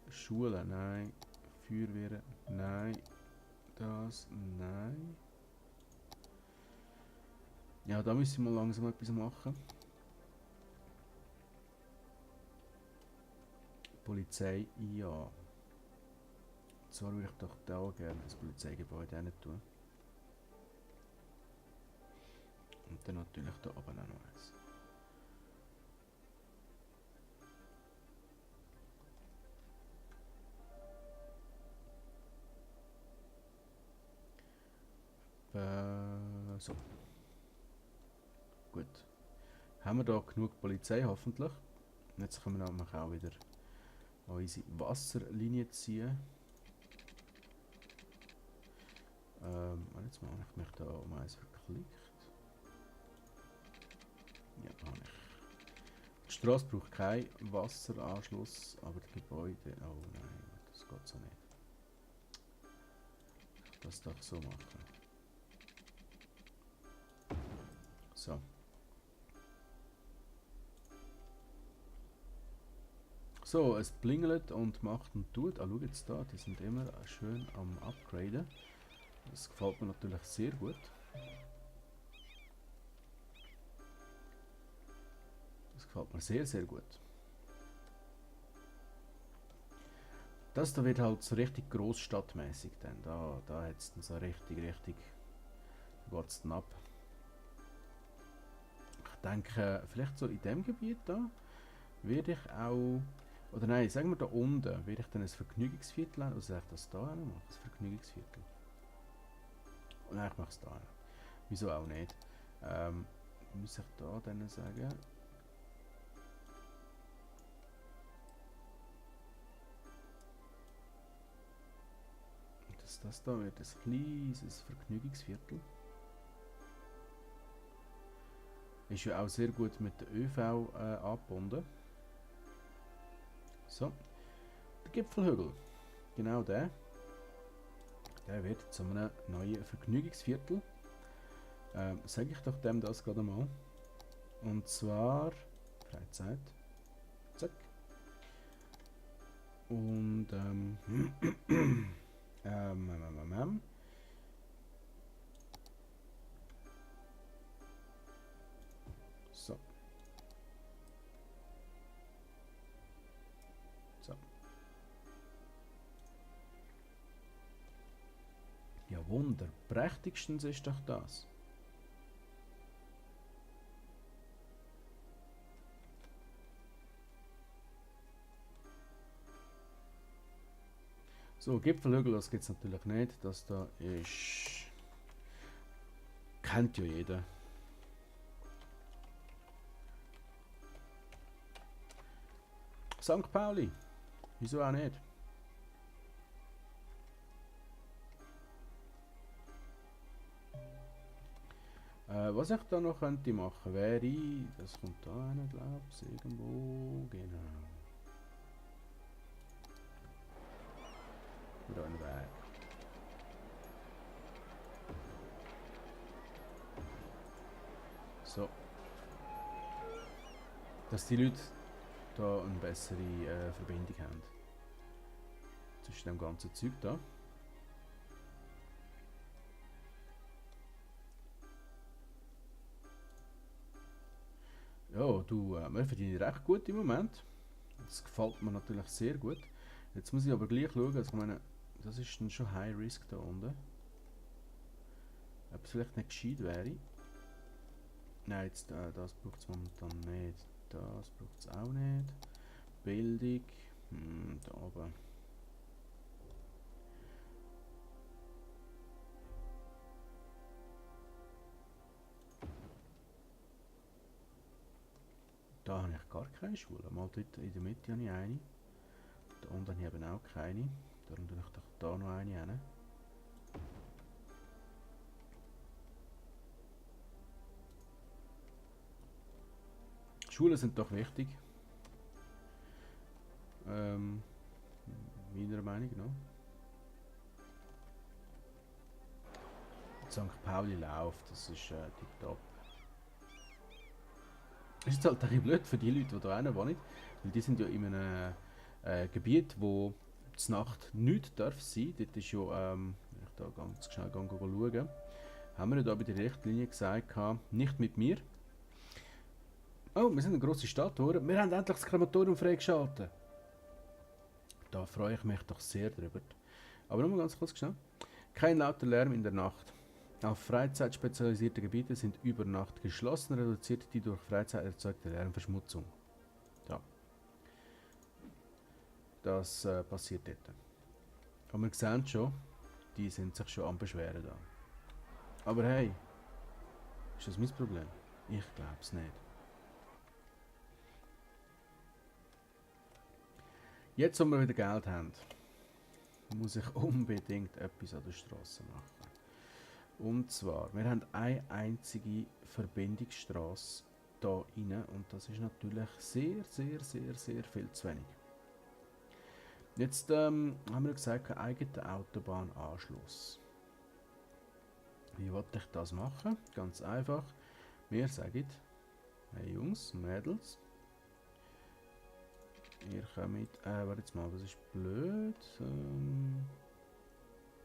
ich. Schule, nein. Feuerwehr, nein. Das, nein. Ja, da müssen wir langsam etwas machen. Polizei, ja. Zwar würde ich doch da gerne das Polizeigebäude hin tun. Und dann natürlich da oben auch noch eins. So. Gut. Haben wir da genug Polizei hoffentlich. Jetzt können wir nämlich auch wieder unsere Wasserlinie ziehen. Jetzt mal, ich mich da um eins verklickt. Ja, habe ich. Die Straße braucht keinen Wasseranschluss, aber die Gebäude. Oh nein, das geht so nicht. Ich das doch so machen. So. So, es blingelt und macht und tut. Ah, schau jetzt da, die sind immer schön am Upgraden. Das gefällt mir natürlich sehr gut. Das gefällt mir sehr, sehr gut. Das da wird halt so richtig großstadtmäßig dann. Da hat es dann so richtig geht's dann ab. Ich denke, vielleicht so in dem Gebiet da werde ich auch, oder nein, sagen wir da unten, werde ich dann ein Vergnügungsviertel haben, also ich das da machen, das Vergnügungsviertel. Nein, ich mache es da. Wieso auch nicht? Muss ich da dann sagen, Das da wird ein kleines Vergnügungsviertel. Ist ja auch sehr gut mit der ÖV angebunden. So, der Gipfelhügel, genau der. Der wird zu einem neuen Vergnügungsviertel. Sage ich doch dem das gerade mal. Und zwar Freizeit. Zack. Und so. So. Ja, wunderprächtigstens ist doch das. So, Gipfelhügel, das gibt es natürlich nicht. Das da ist. Kennt ja jeder. St. Pauli. Wieso auch nicht? Was ich da noch könnte machen wäre, das kommt da rein, glaube ich, irgendwo, genau. Da einen Weg. So. Dass die Leute da eine bessere Verbindung haben. Zwischen dem ganzen Zeug da. Ja, du, wir verdienen recht gut im Moment. Das gefällt mir natürlich sehr gut. Jetzt muss ich aber gleich schauen, also ich meine, das ist dann schon High Risk da unten. Ob es vielleicht nicht gescheit wäre. Nein, jetzt, das braucht es momentan nicht. Das braucht es auch nicht. Bildung. Da oben. Da habe ich gar keine Schule. Mal dort in der Mitte habe ich eine. Da unten habe ich eben auch keine. Darum tue ich doch da noch eine hin. Schulen sind doch wichtig. Meiner Meinung nach. St. Pauli läuft, das ist tipptopp. Es ist halt ein bisschen blöd für die Leute, die hier wohnen, weil die sind ja in einem Gebiet, wo zur Nacht nichts darf sein. Dort ist ja, wenn ich da ganz schnell schauen, haben wir ja da bei der Richtlinie gesagt, nicht mit mir. Oh, wir sind eine grosse Stadt, oder? Wir haben endlich das Krematorium freigeschaltet. Da freue ich mich doch sehr drüber. Aber nur mal ganz kurz schnell. Kein lauter Lärm in der Nacht. Auf Freizeit spezialisierte Gebiete sind über Nacht geschlossen, reduziert die durch Freizeit erzeugte Lärmverschmutzung. Ja. Das passiert dort. Aber wir sehen schon, die sind sich schon am Beschweren da. Aber hey, ist das mein Problem? Ich glaube es nicht. Jetzt, wo wir wieder Geld haben, muss ich unbedingt etwas an der Straße machen. Und zwar, wir haben eine einzige Verbindungsstraße hier rein und das ist natürlich sehr viel zu wenig. Jetzt haben wir gesagt, einen eigenen Autobahnanschluss. Wie wollte ich das machen? Ganz einfach. Wir sagen, hey Jungs, Mädels, ihr kommt, warte jetzt mal, das ist blöd.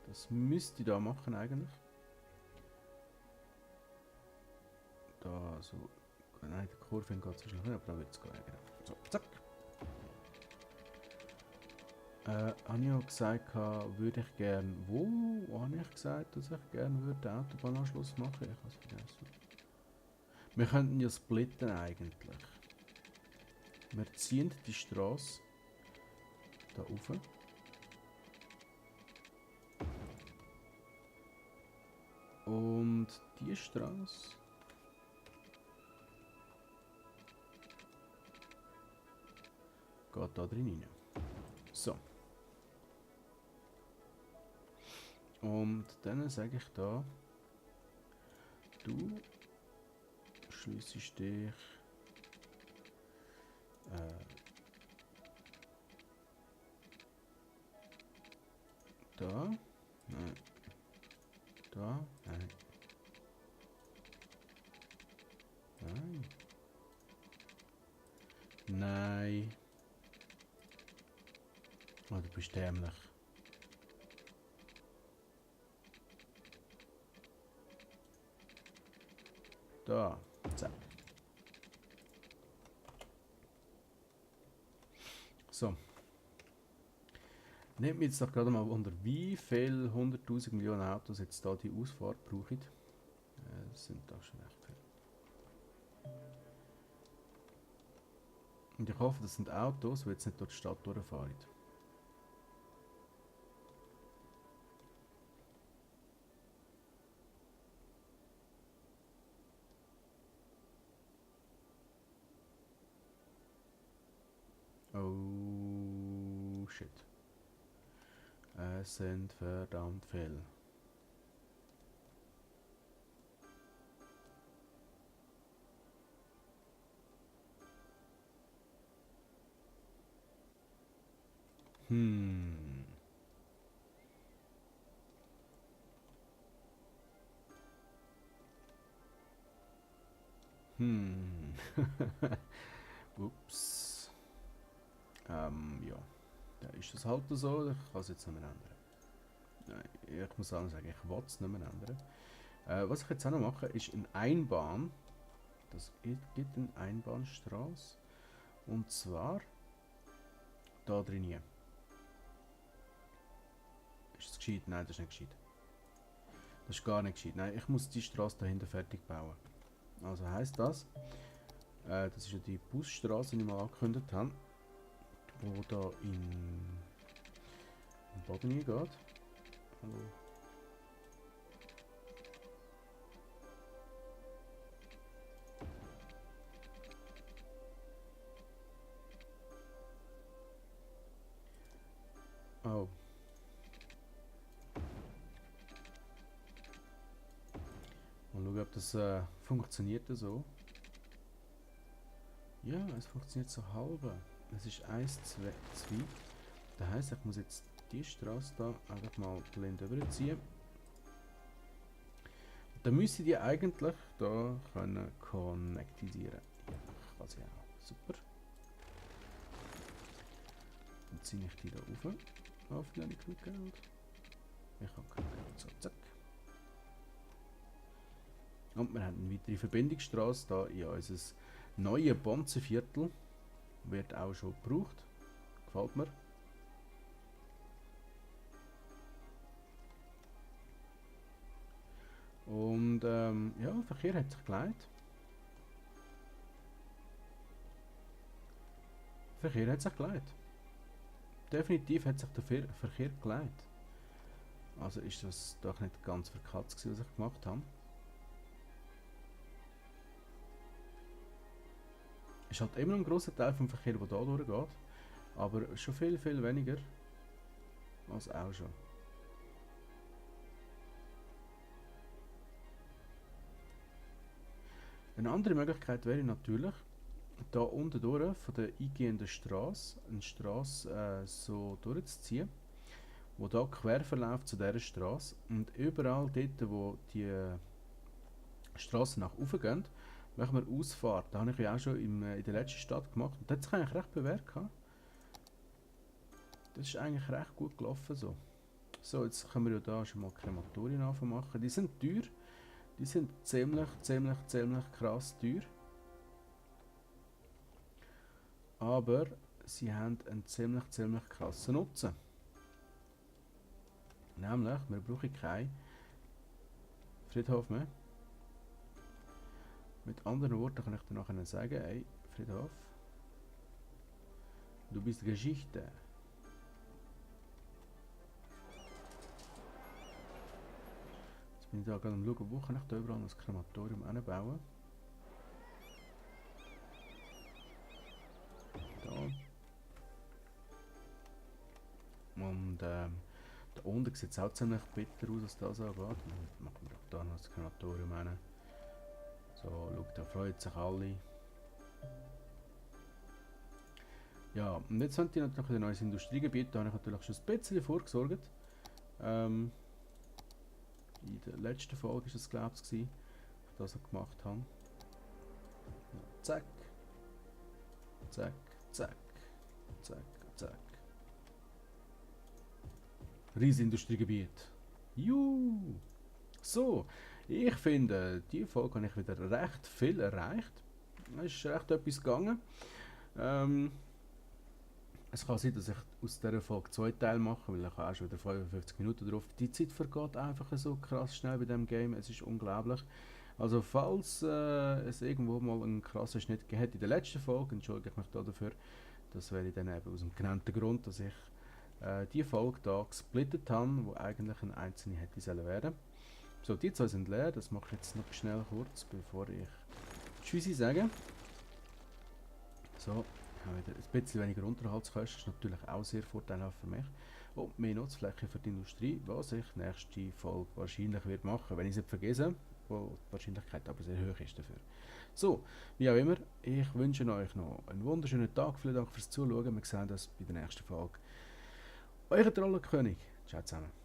Das müsst ihr da machen eigentlich. Da so, nein, die Kurve geht so schnell, aber da wird es gehen. So, zack. Habe ich auch gesagt, würde ich gerne, wo habe ich gesagt, dass ich gerne würde den Autobahnanschluss machen? Ich habe es vergessen. Wir könnten ja splitten eigentlich. Wir ziehen die Straße da rauf. Und die Straße geht da drin rein. So. Und dann sage ich da, du schließest dich da, nein, da, nein, nein, nein. Oh, du bist dämlich. Da, zack. So. Nehmt mich jetzt doch gerade mal wunder, wie viel 100.000 Millionen Autos jetzt da die Ausfahrt brauchen. Das sind da schon echt viele. Und ich hoffe, das sind Autos, die jetzt nicht durch die Stadt durchfahren. Oh shit. Es sind verdammt viele. Hm. Hm. Ups. Ja. Da ist es halt so, ich kann es jetzt nicht mehr ändern. Nein, ich muss auch sagen, ich will es nicht mehr ändern. Was ich jetzt auch noch mache, ist eine Einbahn. Das gibt eine Einbahnstraße. Und zwar da drin hier. Ist das gescheit? Nein, das ist nicht gescheit. Das ist gar nicht gescheit. Nein, ich muss die Straße dahinter fertig bauen. Also heisst das, das ist ja die Busstraße, die ich mal angekündigt habe, wo da in den Boden geht. Hallo. Oh. Mal schauen, ob das funktioniert so. Ja, es funktioniert so halber. Es ist 1, 2, 2. Das heisst, ich muss jetzt die Straße da einfach mal blind überziehen. Dann müsste die eigentlich da können connectisieren. Ja, kann sie auch. Super. Dann ziehe ich die da rauf. Hoffentlich habe ich genug Geld. Ich habe genug Geld. So, zack. Und wir haben eine weitere Verbindungsstraße da in unser neues Bonzenviertel. Wird auch schon gebraucht. Gefällt mir. Und ja, der Verkehr hat sich geleitet. Verkehr hat sich geleitet. Definitiv hat sich der Verkehr geleitet. Also ist das doch nicht ganz verkatzt, was ich gemacht habe. Es ist halt immer ein grosser Teil vom Verkehr, der da durchgeht. Aber schon viel, viel weniger als auch schon. Eine andere Möglichkeit wäre natürlich, da unten durch von der eingehenden Straße eine Straße so durchzuziehen, wo da quer verläuft zu dieser Straße und überall dort, wo die Straße nach oben geht, machen wir Ausfahrt. Das habe ich ja auch schon in der letzten Stadt gemacht und das hat sich eigentlich recht bewährt. Das ist eigentlich recht gut gelaufen so. So, jetzt können wir ja da schon mal Krematorien machen. Die sind teuer. Die sind ziemlich, ziemlich, ziemlich krass teuer. Aber sie haben einen ziemlich, ziemlich krassen Nutzen. Nämlich, wir brauchen keinen Friedhof mehr. Mit anderen Worten kann ich dir nachher sagen, ey, Friedhof, du bist Geschichte. Jetzt bin ich da gerade am schauen, wo kann ich da überall ein Krematorium anbauen. Da. Und Da unten sieht es auch ziemlich bitter aus, was das angeht. Dann machen wir doch da noch das Krematorium rein. So, schaut, da freuen sich alle. Ja, und jetzt haben die natürlich ein neues Industriegebiet, da habe ich natürlich schon ein bisschen vorgesorgt. In der letzten Folge war es, glaube ich, dass ich das gemacht habe. Ja, zack, zack, zack, zack, zack. Riesenindustriegebiet. Juhu! So, ich finde, diese Folge habe ich wieder recht viel erreicht. Es ist recht etwas gegangen. Es kann sein, dass ich aus dieser Folge 2 Teile mache, weil ich habe auch schon wieder 55 Minuten drauf. Die Zeit vergeht einfach so krass schnell bei diesem Game, es ist unglaublich. Also falls es irgendwo mal einen krassen Schnitt gegeben hat in der letzten Folge, entschuldige ich mich dafür. Das wäre dann eben aus dem genannten Grund, dass ich die Folge hier gesplittet habe, wo eigentlich eine einzelne hätte sollen werden. So, die zwei sind leer, das mache ich jetzt noch schnell kurz, bevor ich Tschüssi sage. So, ich habe wieder ein bisschen weniger Unterhaltskosten, ist natürlich auch sehr vorteilhaft für mich. Und mehr Nutzfläche für die Industrie, was ich nächste Folge wahrscheinlich wird machen, wenn ich es nicht vergesse, wo die Wahrscheinlichkeit aber sehr hoch ist dafür. So, wie auch immer, ich wünsche euch noch einen wunderschönen Tag, vielen Dank fürs Zuschauen, wir sehen uns bei der nächsten Folge. Euer Trollenkönig, ciao zusammen.